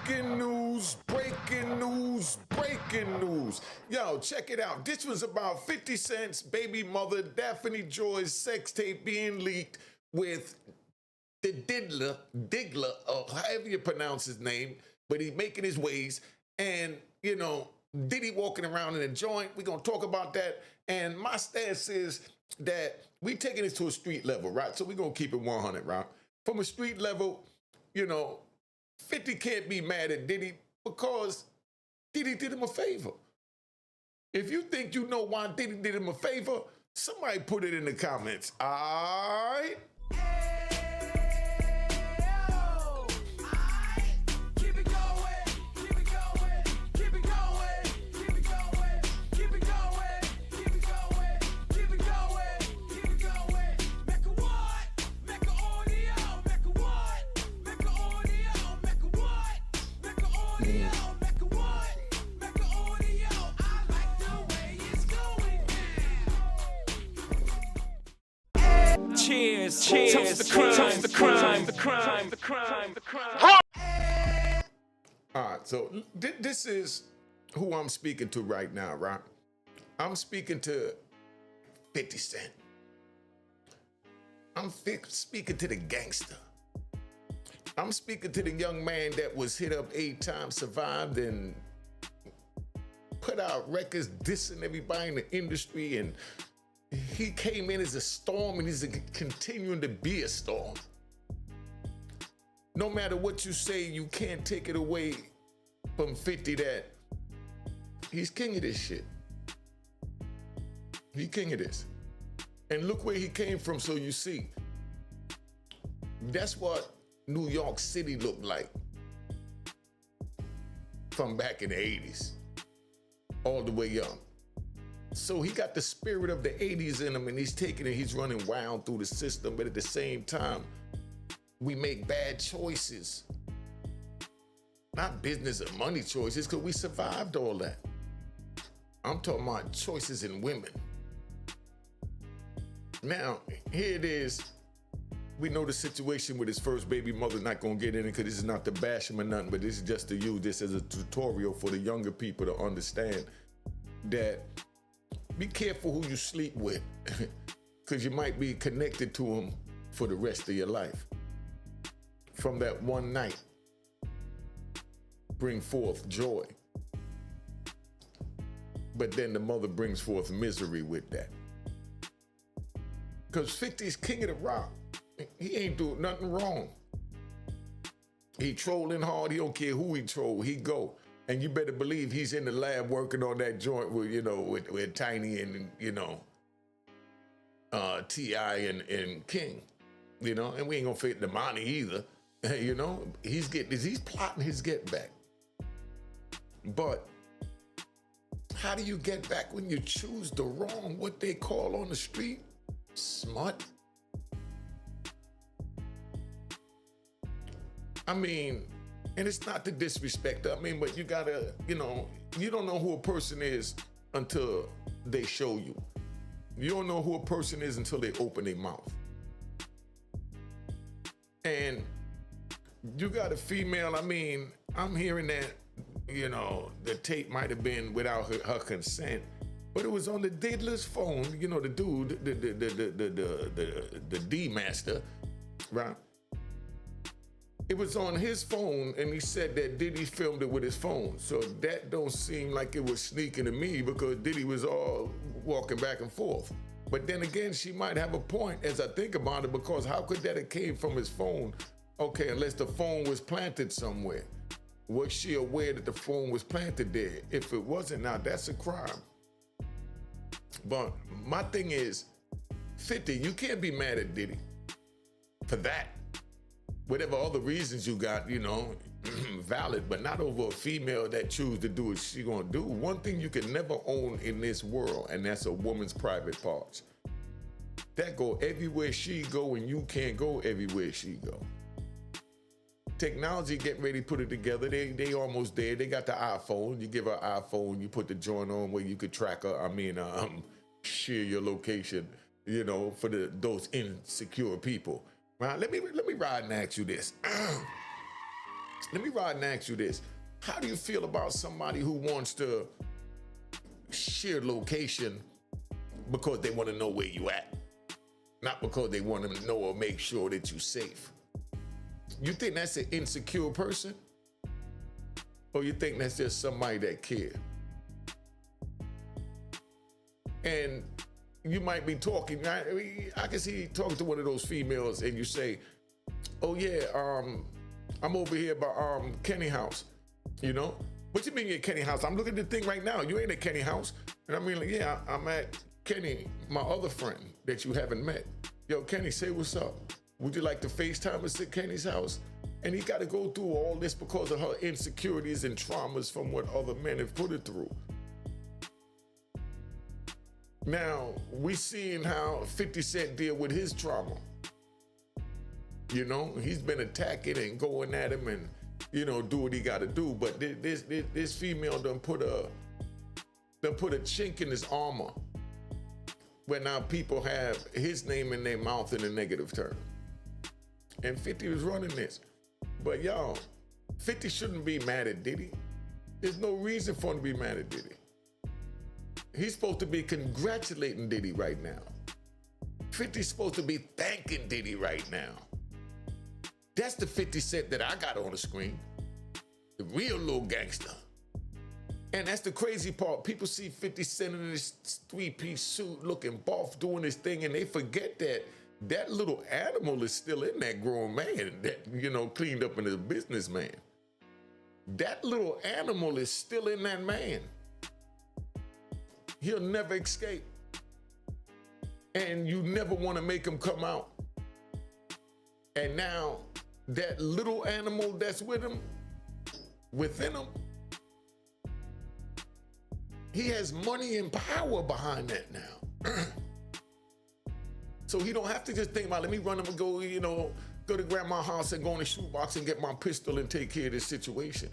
Breaking news, breaking news, breaking news. Yo, check it out. This was about 50 Cent's baby mother, Daphne Joy's sex tape being leaked with the Diggler, or however you pronounce his name, but he's making his ways. And, Diddy walking around in a joint. We're going to talk about that. And my stance is that we taking this to a street level, right? So we're going to keep it 100, right? From a street level, 50 can't be mad at Diddy because Diddy did him a favor. If you think you know why Diddy did him a favor, somebody put it in the comments. All right? Cheers, toast the crime. All right, so this is who I'm speaking to right now, right? I'm speaking to 50 Cent. I'm speaking to the gangster. I'm speaking to the young man that was hit up 8 times, survived, and put out records dissing everybody in the industry, and he came in as a storm, and he's continuing to be a storm. No matter what you say, you can't take it away from 50 that he's king of this shit. He king of this. And look where he came from, so you see. That's what New York City looked like from back in the 80s, all the way up. So he got the spirit of the 80s in him, and he's taking it, he's running wild through the system, but at the same time, we make bad choices. Not business or money choices, because we survived all that. I'm talking about choices in women. Now, here it is. We know the situation with his first baby mother, not gonna get in it because this is not to bash him or nothing, but this is just to use this as a tutorial for the younger people to understand that be careful who you sleep with, because you might be connected to them for the rest of your life. From that one night, bring forth joy. But then the mother brings forth misery with that. Because 50's king of the rock. He ain't doing nothing wrong. He trolling hard. He don't care who he troll. He go. And you better believe he's in the lab working on that joint with, with Tiny and, T.I. and King, and we ain't gonna fit the money either. He's plotting his get back. But how do you get back when you choose the wrong, what they call on the street, smut? I mean, and it's not to disrespect, but you gotta, you don't know who a person is until they show you. You don't know who a person is until they open their mouth. And you got a female, I'm hearing that, the tape might have been without her consent, but it was on the Diddler's phone, the dude, the D master, right? It was on his phone, and he said that Diddy filmed it with his phone. So that don't seem like it was sneaking to me, because Diddy was all walking back and forth. But then again, she might have a point as I think about it, because how could that have came from his phone? Okay, unless the phone was planted somewhere. Was she aware that the phone was planted there? If it wasn't, now that's a crime. But my thing is, 50, you can't be mad at Diddy for that. Whatever other reasons you got, valid, but not over a female that choose to do what she gonna do. One thing you can never own in this world, and that's a woman's private parts. That go everywhere she go, and you can't go everywhere she go. Technology getting ready to put it together. They almost there. They got the iPhone. You give her an iPhone, you put the joint on where you could track her. Share your location, for those insecure people. Right? Let me ride and ask you this. Let me ride and ask you this. How do you feel about somebody who wants to share location because they want to know where you at? Not because they want to know or make sure that you're safe. You think that's an insecure person? Or you think that's just somebody that cares? And you might be talking, I can see you talking to one of those females and you say, oh yeah, I'm over here by Kenny house, you know? What you mean you're at Kenny house? I'm looking at the thing right now. You ain't at Kenny house. And I mean, like, yeah, I'm at Kenny, my other friend that you haven't met. Yo, Kenny, say what's up. Would you like to FaceTime us at Kenny's house? And he got to go through all this because of her insecurities and traumas from what other men have put her through. Now, we seeing how 50 Cent deal with his trauma. You know, he's been attacking and going at him and, you know, do what he got to do. But this female done put a chink in his armor where now people have his name in their mouth in a negative term. And 50 was running this. But y'all, 50 shouldn't be mad at Diddy. There's no reason for him to be mad at Diddy. He's supposed to be congratulating Diddy right now. 50's supposed to be thanking Diddy right now. That's the 50 Cent that I got on the screen. The real little gangster. And that's the crazy part. People see 50 Cent in this three-piece suit looking buff doing his thing and they forget that that little animal is still in that grown man that, you know, cleaned up into a businessman. That little animal is still in that man. He'll never escape. And you never want to make him come out. And now that little animal that's with him, within him, he has money and power behind that now. So he don't have to just think about, let me run him and go, you know, go to grandma's house and go in the shoebox and get my pistol and take care of this situation.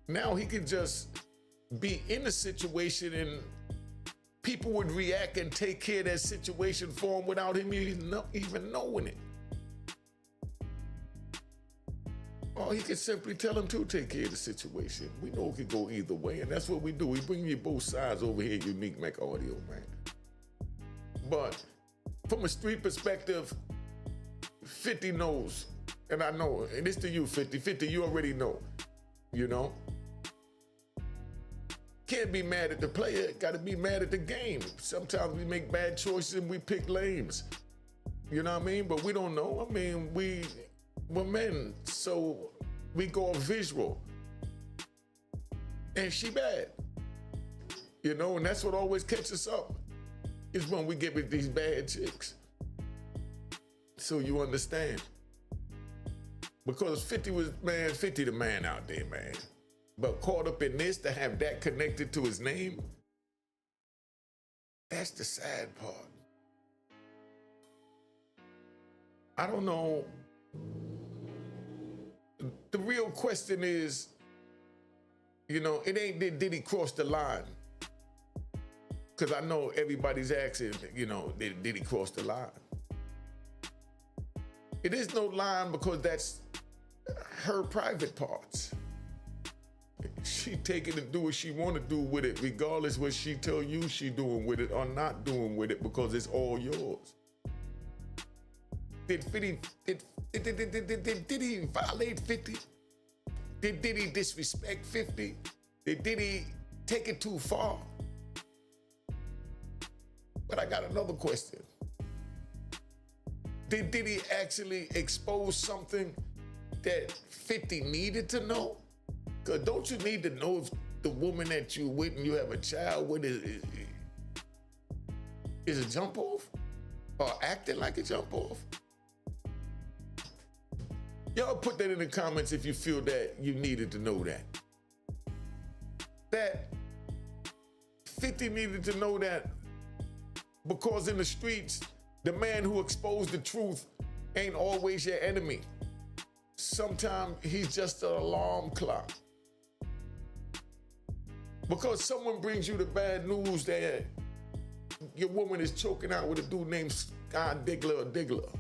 Now he can just be in a situation and people would react and take care of that situation for him without him even knowing it. Or he could simply tell him to take care of the situation. We know it could go either way, and that's what we do. We bring you both sides over here at Unique Mecca Audio, man. But from a street perspective, 50 knows, and I know, and it's to you, 50. 50, you already know, you know? Can't be mad at the player, gotta be mad at the game. Sometimes we make bad choices and we pick lanes. You know what I mean? But we don't know. I mean, we're men, so we go on visual. And she bad. You know, and that's what always catches us up, is when we get with these bad chicks. So you understand. Because 50 was, man, 50 the man out there, man. But caught up in this, to have that connected to his name, that's the sad part. I don't know. The real question is, you know, it ain't did he cross the line? Because I know everybody's asking, you know, did he cross the line? It is no line because that's her private parts. She take it and do what she want to do with it, regardless what she tell you she doing with it or not doing with it, because it's all yours. Did he violate 50? Did he disrespect 50? Did he take it too far? But I got another question. Did he actually expose something that 50 needed to know? Because don't you need to know if the woman that you with and you have a child with is a jump off? Or acting like a jump off? Y'all put that in the comments if you feel that you needed to know that. That 50 needed to know that, because in the streets, the man who exposed the truth ain't always your enemy. Sometimes he's just an alarm clock. Because someone brings you the bad news that your woman is choking out with a dude named Sky Diggler or Diggler.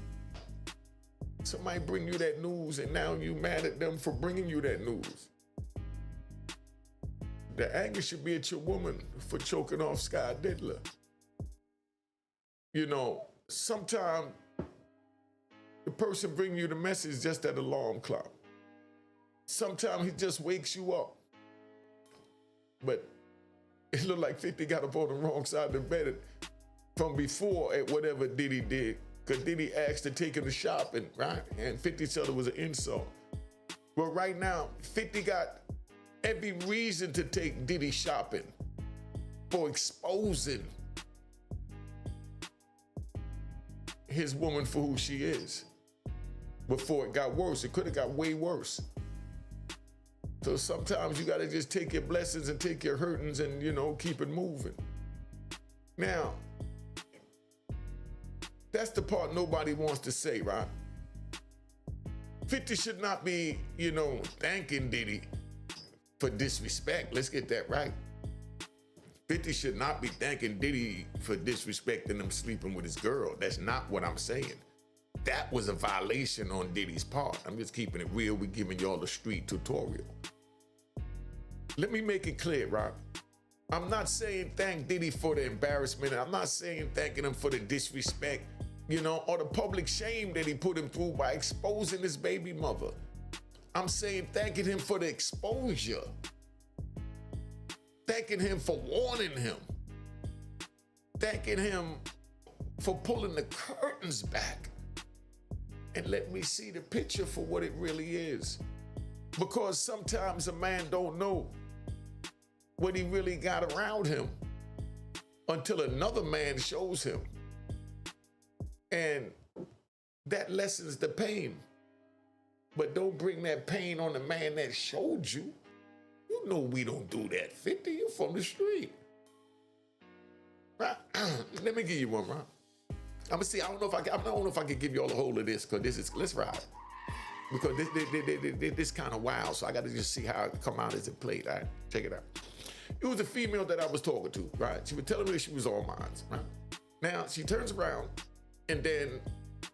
Somebody bring you that news and now you mad at them for bringing you that news. The anger should be at your woman for choking off Sky Diddler. You know, sometimes the person bring you the message just that alarm clock. Sometimes he just wakes you up. But it looked like 50 got up on the wrong side of the bed from before at whatever Diddy did. Because Diddy asked to take him to shopping, right? And 50 said it was an insult. Well, right now, 50 got every reason to take Diddy shopping for exposing his woman for who she is. Before it got worse, it could have got way worse. So sometimes you gotta just take your blessings and take your hurtings and, you know, keep it moving. Now, that's the part nobody wants to say, right? 50 should not be, you know, thanking Diddy for disrespect. Let's get that right. 50 should not be thanking Diddy for disrespecting him sleeping with his girl. That's not what I'm saying. That was a violation on Diddy's part. I'm just keeping it real. We're giving y'all a street tutorial. Let me make it clear, right? I'm not saying thank Diddy for the embarrassment. I'm not saying thanking him for the disrespect, you know, or the public shame that he put him through by exposing his baby mother. I'm saying thanking him for the exposure. Thanking him for warning him. Thanking him for pulling the curtains back and let me see the picture for what it really is. Because sometimes a man don't know what he really got around him until another man shows him. And that lessens the pain. But don't bring that pain on the man that showed you. You know we don't do that, 50. You from the street. Right? Let me give you one, right? I'm gonna see. I don't know if I can give you all a hold of this, because this is, let's ride. Because this kind of wild, so I got to just see how it come out as it played. All right, check it out. It was a female that I was talking to, right? She was telling me that she was all mine, right? Now she turns around, and then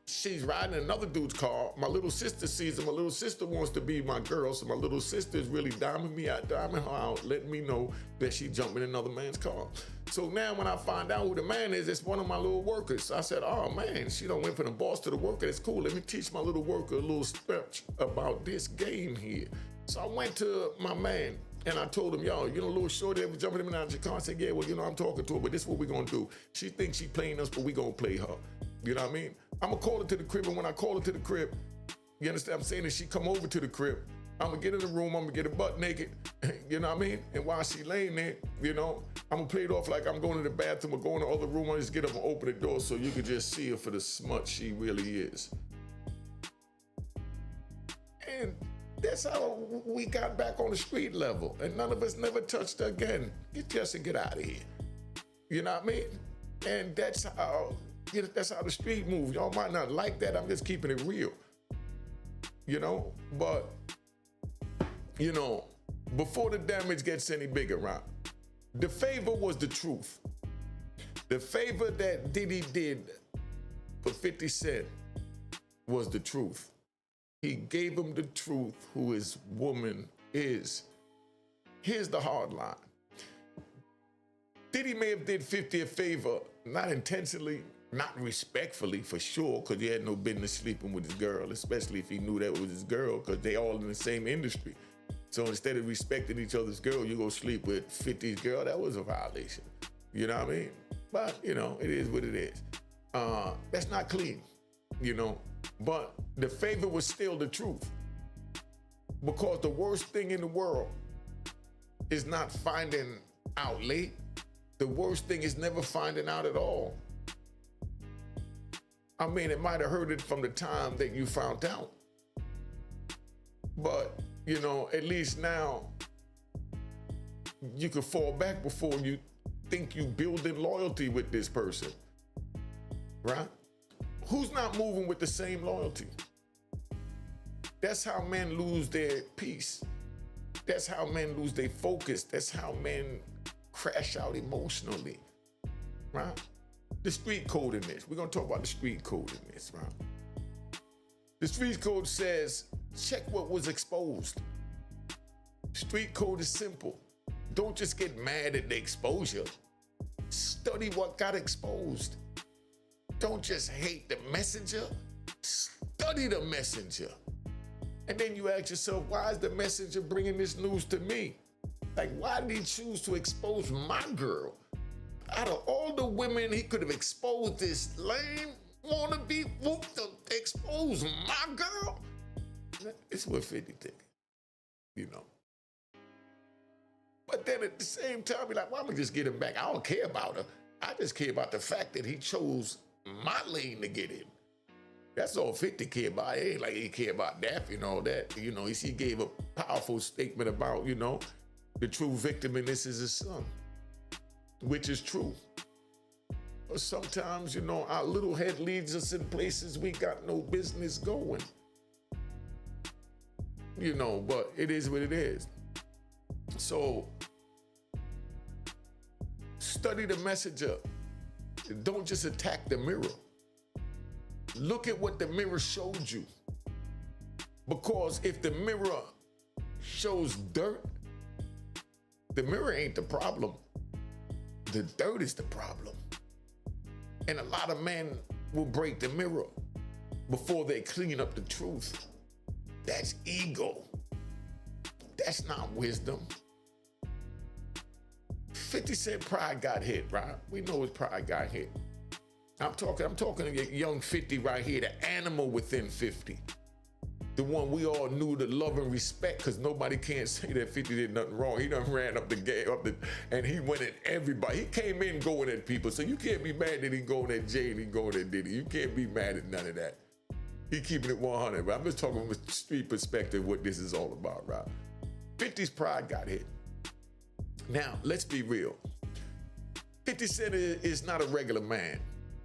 she's riding another dude's car. My little sister sees her. My little sister wants to be my girl, so my little sister is really diming her out, letting me know that she jumped in another man's car. So now when I find out who the man is, it's one of my little workers. So I said, oh man, she done went from the boss to the worker. That's cool. Let me teach my little worker a little speech about this game here. So I went to my man and I told him, yo, you know, little shorty that was jumping in and out of your car. I said, yeah, well, you know, I'm talking to her, but this is what we're gonna do. She thinks she playing us, but we gonna play her. You know what I mean? I'm gonna call her to the crib, and when I call her to the crib, you understand what I'm saying? That she come over to the crib, I'm gonna get in the room, I'm gonna get her butt naked, you know what I mean? And while she laying there, you know, I'm gonna play it off like I'm going to the bathroom or going to the other room. I just get up and open the door so you can just see her for the smut she really is. And that's how we got back on the street level, and none of us never touched her again. Get Jess and get out of here. You know what I mean? And that's how the street moves. Y'all might not like that. I'm just keeping it real. You know, but you know, before the damage gets any bigger, right? The favor was the truth. The favor that Diddy did for 50 Cent was the truth. He gave him the truth who his woman is. Here's the hard line. Diddy may have did 50 a favor, not intentionally, not respectfully for sure, because he had no business sleeping with his girl, especially if he knew that was his girl, because they all in the same industry. So instead of respecting each other's girl, you go sleep with 50's girl. That was a violation. You know what I mean? But, you know, it is what it is. That's not clean, you know? But the favor was still the truth. Because the worst thing in the world is not finding out late. The worst thing is never finding out at all. I mean, it might have hurt it from the time that you found out. But, you know, at least now you can fall back before you think you building loyalty with this person, right? Who's not moving with the same loyalty? That's how men lose their peace. That's how men lose their focus. That's how men crash out emotionally, right? The street code in this. We're gonna talk about the street code in this, right? The street code says, check what was exposed. Street code is simple. Don't just get mad at the exposure. Study what got exposed. Don't just hate the messenger. Study the messenger. And then you ask yourself, why is the messenger bringing this news to me? Like, why did he choose to expose my girl? Out of all the women he could have exposed, this lame wannabe whoop to expose my girl? It's what 50 think, you know. But then at the same time, be like, well, I'm gonna just get him back. I don't care about her. I just care about the fact that he chose my lane to get in. That's all 50 care about. It ain't like he care about Daphne and all that. You know, he gave a powerful statement about, you know, the true victim in this is his son, which is true. But sometimes, you know, our little head leads us in places we got no business going. You know, but it is what it is. So, study the messenger. Don't just attack the mirror. Look at what the mirror showed you. Because if the mirror shows dirt, the mirror ain't the problem. The dirt is the problem. And a lot of men will break the mirror before they clean up the truth. That's ego. That's not wisdom. 50 Cent pride got hit, right? We know his pride got hit. I'm talking to young 50 right here, the animal within 50. The one we all knew to love and respect, because nobody can't say that 50 did nothing wrong. He done ran up the gate, and he went at everybody. He came in going at people, so you can't be mad that he going at Jay and he going at Diddy. You can't be mad at none of that. He keeping it 100, but I'm just talking from a street perspective what this is all about, right? 50's pride got hit. Now, let's be real. 50 Cent is not a regular man,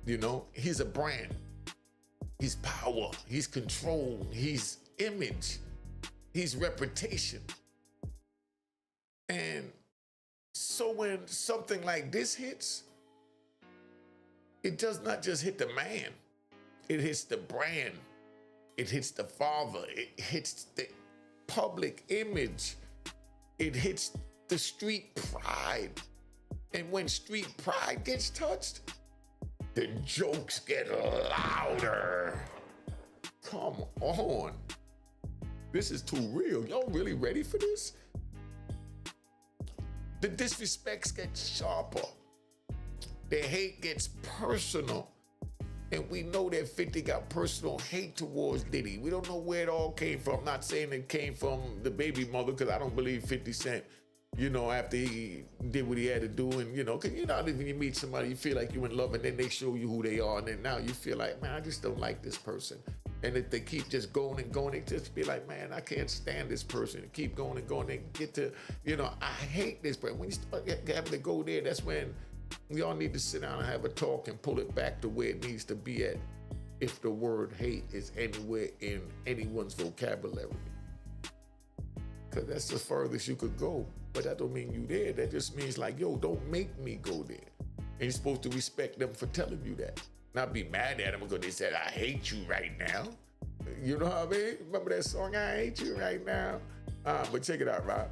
you know? He's a brand. He's power, he's control, he's image, he's reputation. And so when something like this hits, it does not just hit the man, it hits the brand, it hits the father, it hits the public image, it hits the street pride. And when street pride gets touched, the jokes get louder. Come on. This is too real. Y'all really ready for this? The disrespects get sharper. The hate gets personal. And we know that 50 got personal hate towards Diddy. We don't know where it all came from. I'm not saying it came from the baby mother, because I don't believe 50 Cent, you know, after he did what he had to do, and, you know, because you know, when you meet somebody, you feel like you're in love, and then they show you who they are, and then now you feel like, man, I just don't like this person. And if they keep just going and going, they just be like, man, I can't stand this person. Keep going and going, they get to, you know, I hate this person. When you start having to go there, that's when we all need to sit down and have a talk and pull it back to where it needs to be at, if the word hate is anywhere in anyone's vocabulary. Because that's the furthest you could go. But that don't mean you there. That just means like, yo, don't make me go there. And you're supposed to respect them for telling you that. Not be mad at them because they said, I hate you right now. You know what I mean? Remember that song, I hate you right now? But check it out, right?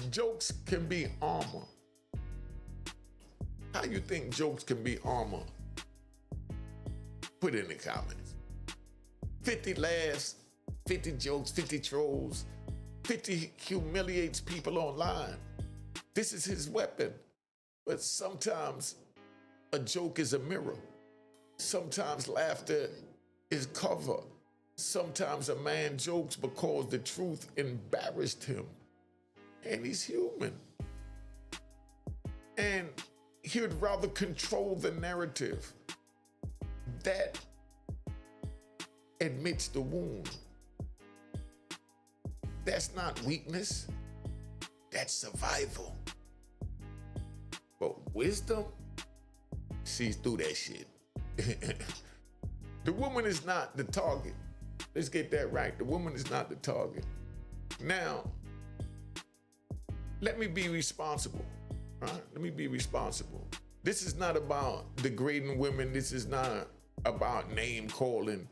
Jokes can be armor. How you think jokes can be armor? Put it in the comments. 50 laughs, 50 jokes, 50 trolls, 50 humiliates people online. This is his weapon. But sometimes a joke is a mirror. Sometimes laughter is cover. Sometimes a man jokes because the truth embarrassed him. And he's human. And he would rather control the narrative. That admits the wound. That's not weakness, that's survival. But wisdom sees through that shit. The woman is not the target. Let's get that right. The woman is not the target. Now, let me be responsible, right? Let me be responsible. This is not about degrading women. This is not about name calling.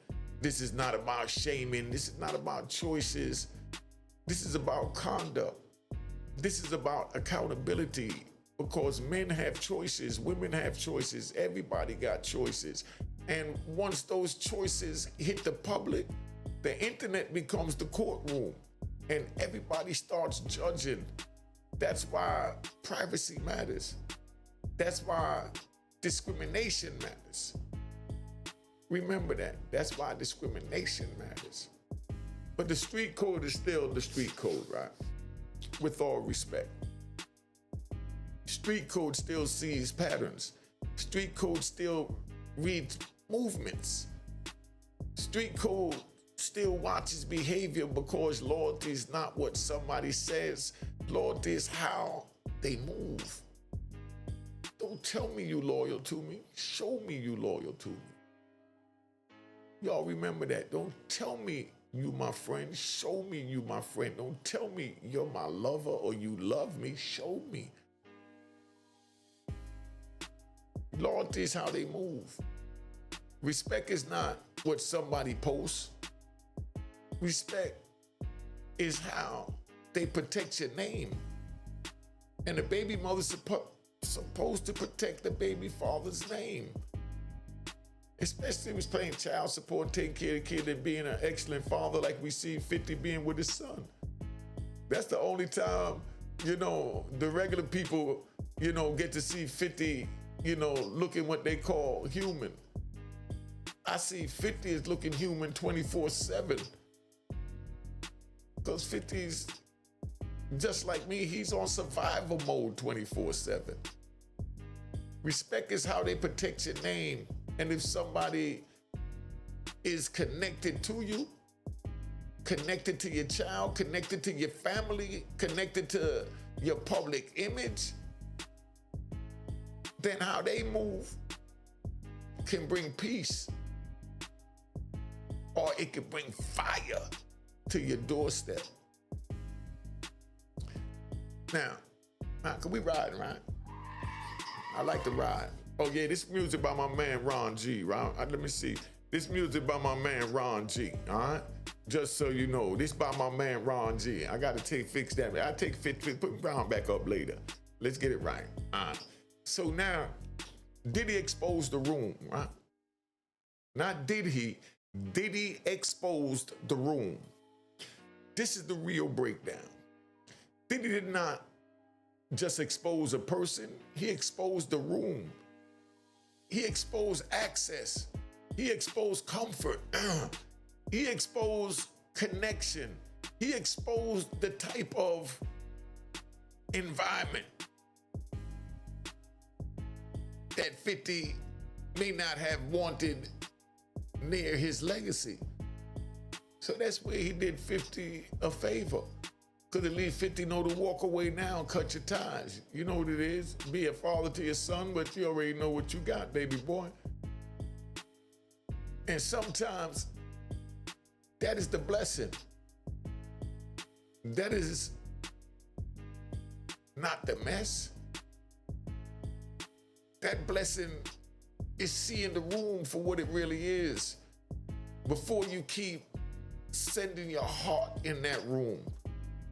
This is not about shaming. This is not about choices. This is about conduct. This is about accountability, because men have choices, women have choices, everybody got choices. And once those choices hit the public, the internet becomes the courtroom and everybody starts judging. That's why privacy matters. That's why discrimination matters. Remember that. That's why discrimination matters. But the street code is still the street code, right? With all respect. Street code still sees patterns. Street code still reads movements. Street code still watches behavior, because loyalty is not what somebody says. Loyalty is how they move. Don't tell me you loyal to me. Show me you loyal to me. Y'all remember that. Don't tell me you my friend. Show me you my friend. Don't tell me you're my lover or you love me. Show me. Loyalty is how they move. Respect is not what somebody posts. Respect is how they protect your name. And the baby mother's supposed to protect the baby father's name. Especially if he was paying child support, taking care of the kid, and being an excellent father like we see 50 being with his son. That's the only time, the regular people, get to see 50, looking what they call human. I see 50 is looking human 24/7. Because 50's just like me, he's on survival mode 24/7. Respect is how they protect your name. And if somebody is connected to you, connected to your child, connected to your family, connected to your public image, then how they move can bring peace, or it can bring fire to your doorstep. Now, can we ride, right? I like to ride. Oh yeah, this music by my man Ron G, right? Let me see. This music by my man Ron G, all right? Just so you know, this by my man Ron G. I gotta fix that. I'll put Ron back up later. Let's get it right. All right. So now, Diddy exposed the room, right? Not did he. Diddy exposed the room. This is the real breakdown. Diddy did not just expose a person, he exposed the room. He exposed access. He exposed comfort. He exposed connection. He exposed the type of environment that 50 may not have wanted near his legacy. So that's where he did 50 a favor. Because at least 50 know to walk away now and cut your ties. You know what it is? Be a father to your son, but you already know what you got, baby boy. And sometimes that is the blessing. That is not the mess. That blessing is seeing the room for what it really is before you keep sending your heart in that room,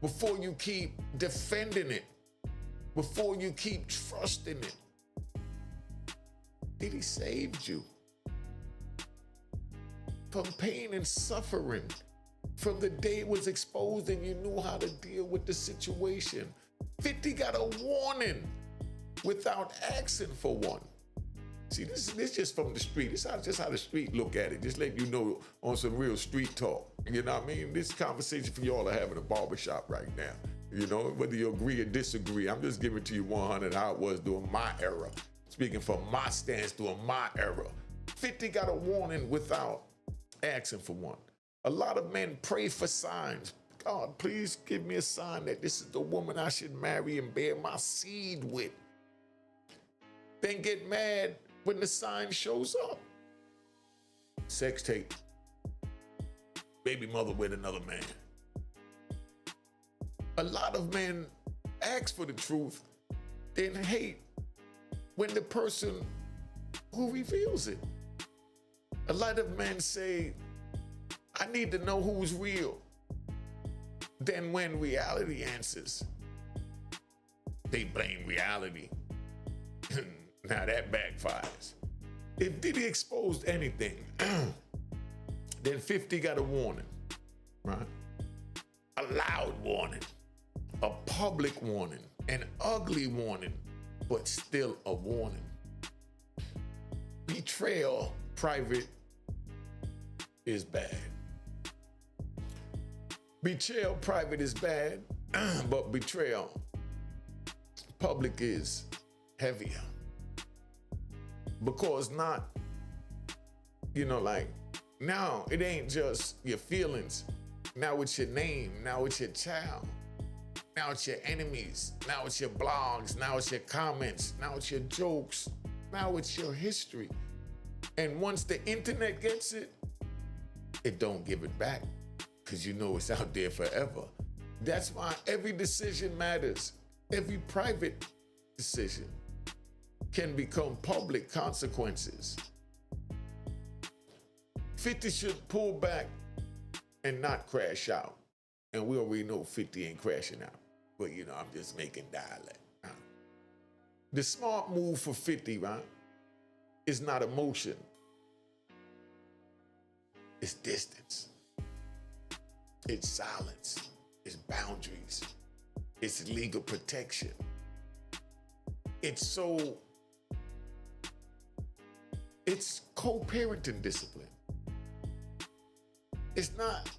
before you keep defending it, before you keep trusting it. Did he save you from pain and suffering from the day it was exposed and you knew how to deal with the situation? 50 got a warning without asking for one. See, this just from the street. This is just how the street look at it. Just let you know on some real street talk. You know what I mean? This conversation for y'all are having a barbershop right now. You know, whether you agree or disagree, I'm just giving to you 100 how it was during my era. Speaking from my stance during my era. 50 got a warning without asking for one. A lot of men pray for signs. God, please give me a sign that this is the woman I should marry and bear my seed with. Then get mad when the sign shows up. Sex tape. Baby mother with another man. A lot of men ask for the truth, then hate when the person who reveals it. A lot of men say I need to know who's real. Then when reality answers, they blame reality. Now that backfires. If Diddy exposed anything, then 50 got a warning, right? A loud warning, a public warning, an ugly warning, but still a warning. Betrayal, private, is bad. Betrayal, private, is bad, but betrayal, public, is heavier. Because not, like, now it ain't just your feelings. Now it's your name. Now it's your child. Now it's your enemies. Now it's your blogs. Now it's your comments. Now it's your jokes. Now it's your history. And once the internet gets it, it don't give it back because it's out there forever. That's why every decision matters. Every private decision can become public consequences. 50 should pull back and not crash out. And we already know 50 ain't crashing out. But I'm just making dialect. The smart move for 50, right, is not emotion. It's distance. It's silence. It's boundaries. It's legal protection. It's co-parenting discipline. It's not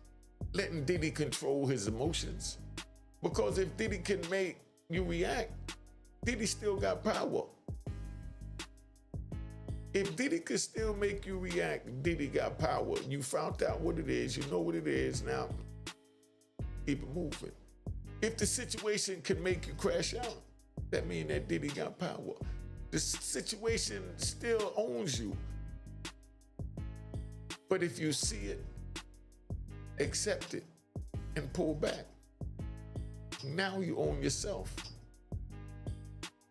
letting Diddy control his emotions. Because if Diddy can make you react, Diddy still got power. If Diddy could still make you react, Diddy got power. You found out what it is, you know what it is, now keep it moving. If the situation can make you crash out, that means that Diddy got power. The situation still owns you. But if you see it, accept it, and pull back, now you own yourself.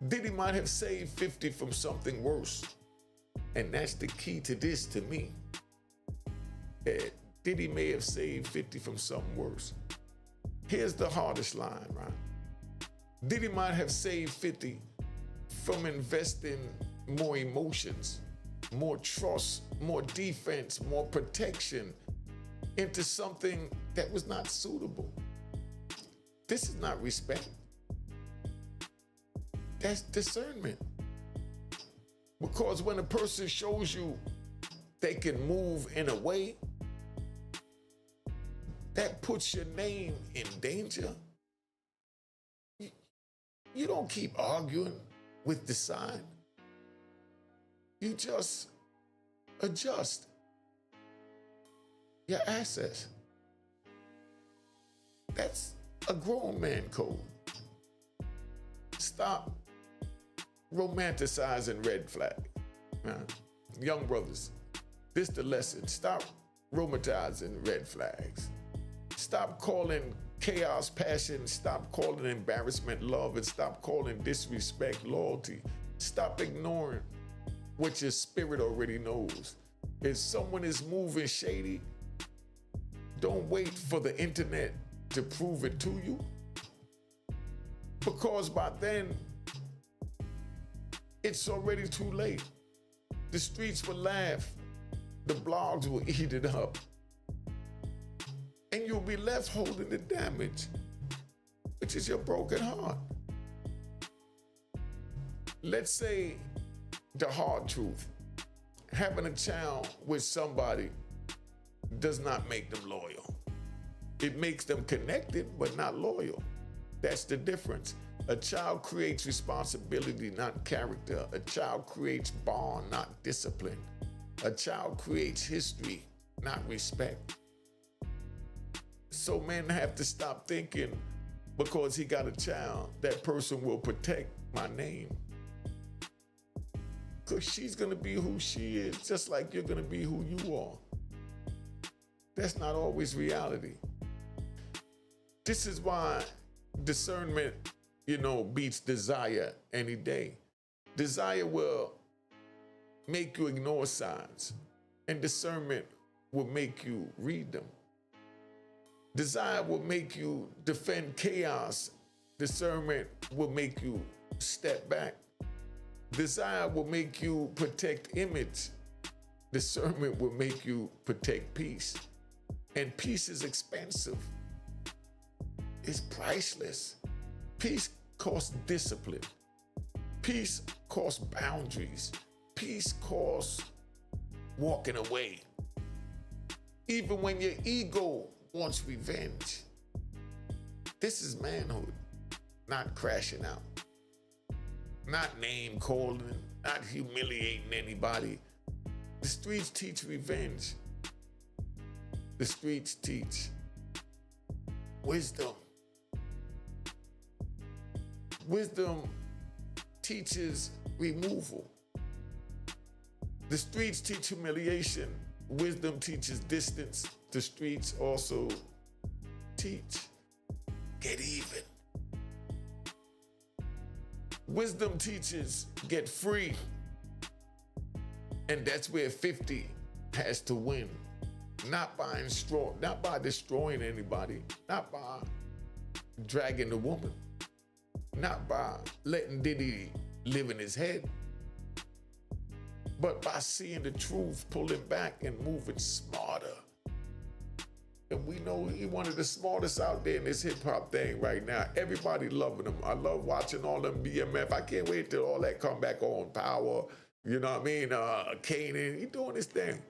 Diddy might have saved 50 from something worse. And that's the key to this to me. Diddy may have saved 50 from something worse. Here's the hardest line, right? Diddy might have saved 50 from investing more emotions, more trust, more defense, more protection into something that was not suitable. This is not respect. That's discernment. Because when a person shows you they can move in a way that puts your name in danger, you don't keep arguing with the sign. You just adjust your assets. That's a grown man code. Stop romanticizing red flag. Young brothers, this the lesson. Stop romanticizing red flags. Stop calling chaos passion. Stop calling embarrassment love, and stop calling disrespect loyalty. Stop ignoring what your spirit already knows. If someone is moving shady, don't wait for the internet to prove it to you. Because by then, it's already too late. The streets will laugh. The blogs will eat it up. And you'll be left holding the damage, which is your broken heart. Let's say the hard truth. Having a child with somebody does not make them loyal. It makes them connected, but not loyal. That's the difference. A child creates responsibility, not character. A child creates bond, not discipline. A child creates history, not respect. So men have to stop thinking because he got a child, that person will protect my name. Because she's gonna be who she is, just like you're gonna be who you are. That's not always reality. This is why discernment, beats desire any day. Desire will make you ignore signs, and discernment will make you read them. Desire will make you defend chaos. Discernment will make you step back. Desire will make you protect image. Discernment will make you protect peace. And peace is expensive. It's priceless. Peace costs discipline. Peace costs boundaries. Peace costs walking away. Even when your ego wants revenge. This is manhood, not crashing out, not name calling, not humiliating anybody. The streets teach revenge. The streets teach wisdom. Wisdom teaches removal. The streets teach humiliation. Wisdom teaches distance. The streets also teach get even. Wisdom teaches get free. And that's where 50 has to win. Not by destroying anybody, not by dragging the woman, not by letting Diddy live in his head, but by seeing the truth, pulling back and moving smarter. And we know he one of the smartest out there in this hip hop thing right now. Everybody loving him. I love watching all them BMF. I can't wait till all that come back on. Power, you know what I mean? Kanan, he doing his thing.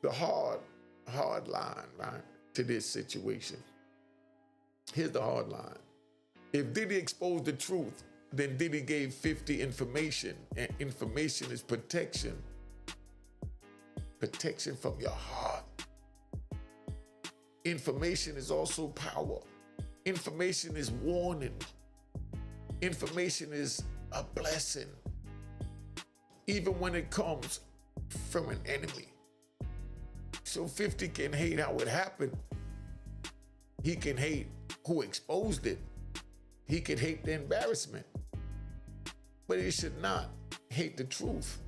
The hard line, right, to this situation. Here's the hard line. If Diddy exposed the truth, then Diddy gave 50 information, and information is protection. Protection from your heart. Information is also power. Information is warning. Information is a blessing, even when it comes from an enemy. So 50 can hate how it happened. He can hate who exposed it. He can hate the embarrassment. But he should not hate the truth,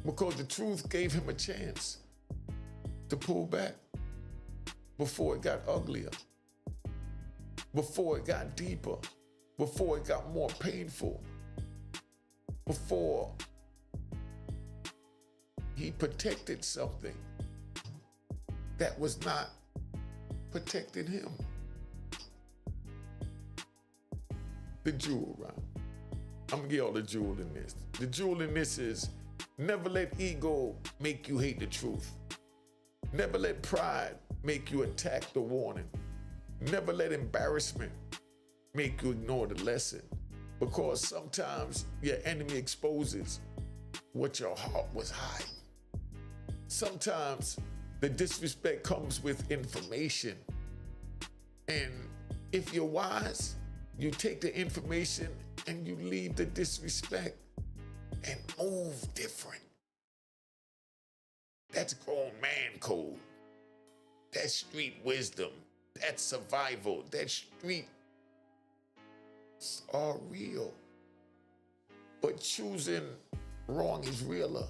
because the truth gave him a chance to pull back before it got uglier, before it got deeper, before it got more painful, before he protected something that was not protecting him. The jewel, right? I'm gonna get all the jewel in this. The jewel in this is never let ego make you hate the truth. Never let pride make you attack the warning. Never let embarrassment make you ignore the lesson. Because sometimes your enemy exposes what your heart was hiding. Sometimes the disrespect comes with information. And if you're wise, you take the information and you leave the disrespect and move different. That's grown man code. That's street wisdom. That's survival. That street are real. But choosing wrong is realer.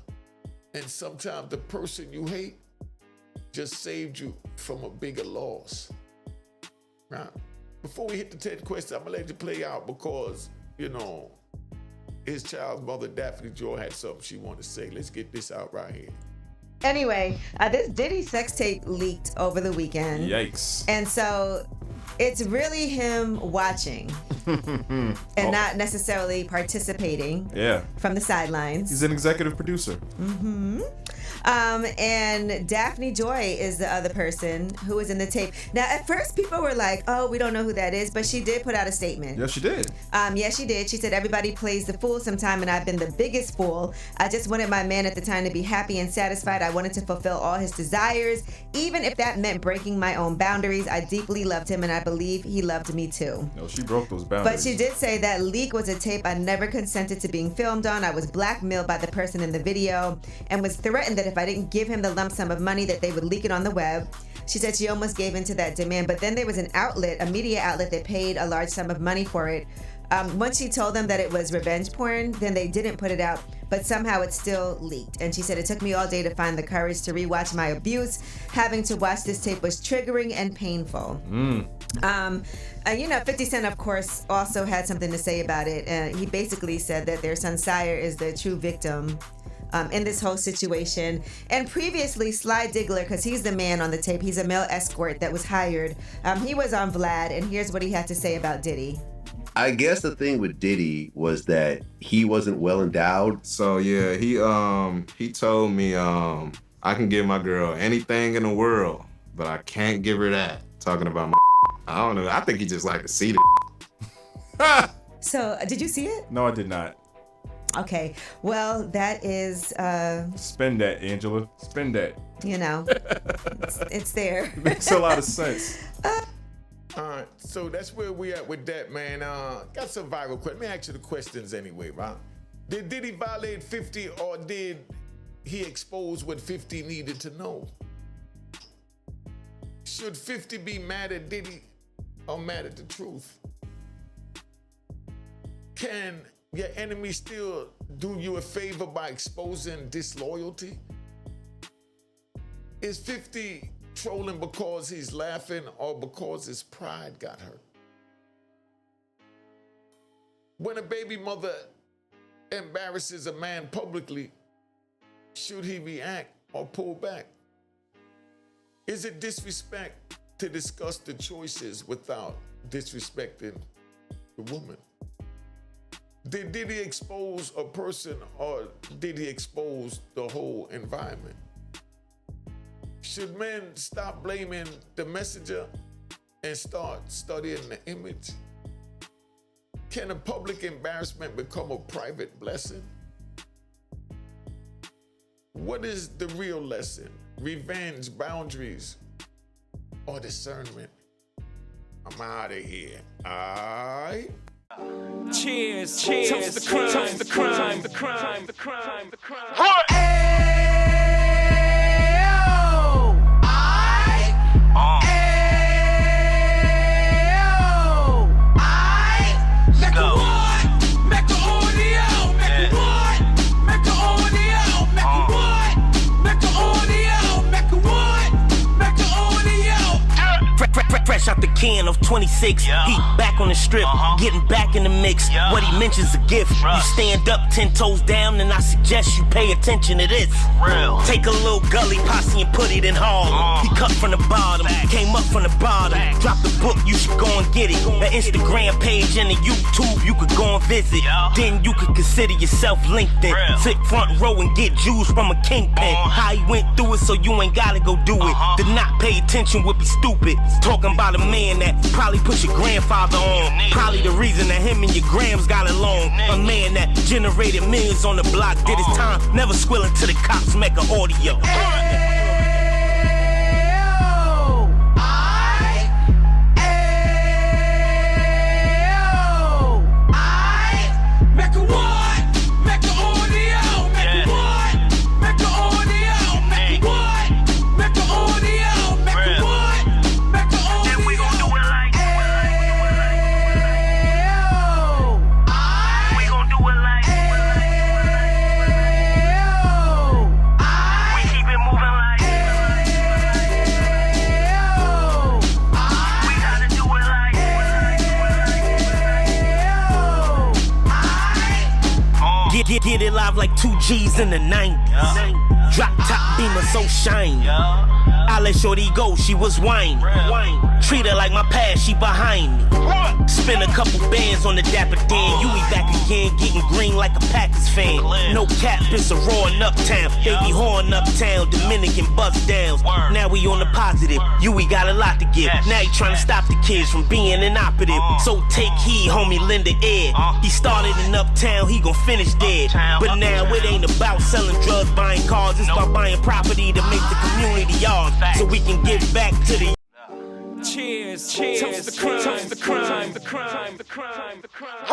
And sometimes the person you hate just saved you from a bigger loss. Now, before we hit the 10 questions, I'm gonna let you play out because, you know, his child's mother, Daphne Joy, had something she wanted to say. Let's get this out right here. Anyway, this Diddy sex tape leaked over the weekend. Yikes. And so it's really him watching and not necessarily participating from the sidelines. He's an executive producer. Mm-hmm. And Daphne Joy is the other person who was in the tape. Now, at first, people were like, oh, we don't know who that is, but she did put out a statement. Yes, she did. Yes, she did. She said, everybody plays the fool sometime, and I've been the biggest fool. I just wanted my man at the time to be happy and satisfied. I wanted to fulfill all his desires, even if that meant breaking my own boundaries. I deeply loved him, and I believe he loved me too. No, she broke those boundaries. But she did say that leak was a tape I never consented to being filmed on. I was blackmailed by the person in the video and was threatened that if I didn't give him the lump sum of money that they would leak it on the web. She said she almost gave in to that demand, but then there was an outlet, a media outlet that paid a large sum of money for it. Once she told them that it was revenge porn, then they didn't put it out, but somehow it still leaked. And she said, it took me all day to find the courage to rewatch my abuse. Having to watch this tape was triggering and painful. 50 Cent, of course, also had something to say about it. He basically said that their son Sire is the true victim in this whole situation. And previously, Sly Diggler, because he's the man on the tape, he's a male escort that was hired. He was on Vlad, and here's what he had to say about Diddy. I guess the thing with Diddy was that he wasn't well endowed. So yeah, he told me I can give my girl anything in the world, but I can't give her that. Talking about my I don't know. I think he just like to see the So, did you see it? No, I did not. Okay. Well, that is... Spend that, Angela. Spend that. It's there. Makes a lot of sense. All right, so that's where we at with that, man. Got some viral questions. Let me ask you the questions anyway, right? Did Diddy violate 50 or did he expose what 50 needed to know? Should 50 be mad at Diddy or mad at the truth? Can your enemy still do you a favor by exposing disloyalty? Is 50 trolling because he's laughing or because his pride got hurt? When a baby mother embarrasses a man publicly, should he react or pull back? Is it disrespect to discuss the choices without disrespecting the woman? Did Diddy expose a person or did he expose the whole environment? Should men stop blaming the messenger and start studying the image? Can a public embarrassment become a private blessing? What is the real lesson? Revenge, boundaries, or discernment? I'm out of here. All right? Cheers, cheers, toast the crime, toast the crime, the crime, the crime, the crime. Fresh out the can of 26, he back on the strip, getting back in the mix. What he mentions a gift. You stand up 10 toes down, and I suggest you pay attention to this. Take a little gully posse and put it in Harlem. He cut from the bottom, came up from the bottom. Drop the book, you should go and get it. The Instagram page and the YouTube, you could go and visit. Then you could consider yourself LinkedIn. Sit front row and get Jews from a kingpin. How he went through it, so you ain't gotta go do it. To not pay attention would be stupid. Talking about a man that probably put your grandfather on. Probably the reason that him and your grams got along. A man that generated millions on the block, did his time, never squilling to the cops, Mecca audio. Get it live like 2 G's in the 90s. Drop top beamer so shiny. I let shorty go, she was whining. Treat her like my past, she behind me. Spend a couple bands on the Dapper Dan. You be back again, getting green like a Packers fan. No cap, it's a raw in Uptown. They be horn Uptown, Dominican bust downs. Now we on the positive, we got a lot to give. Now he trying to stop the kids from being inoperative. So take heed, homie, lend an ear. He started in Uptown, he gon' finish dead. But now it ain't about selling drugs, buying cars. It's about buying property to make the community ours, so we can give back to the. Cheers, cheers, toast the crime, toast the crime, the crime, the crime, the crime.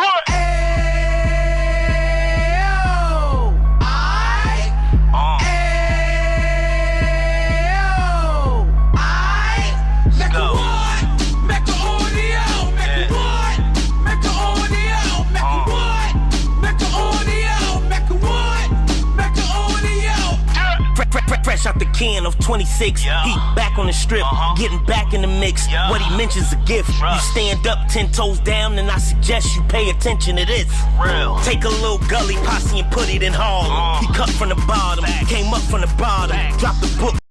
can of 26. He back on the strip, getting back in the mix. What he mentions a gift. You stand up 10 toes down, and I suggest you pay attention to this. Take a little gully posse and put it in Harlem. He cut from the bottom, came up from the bottom, dropped the book.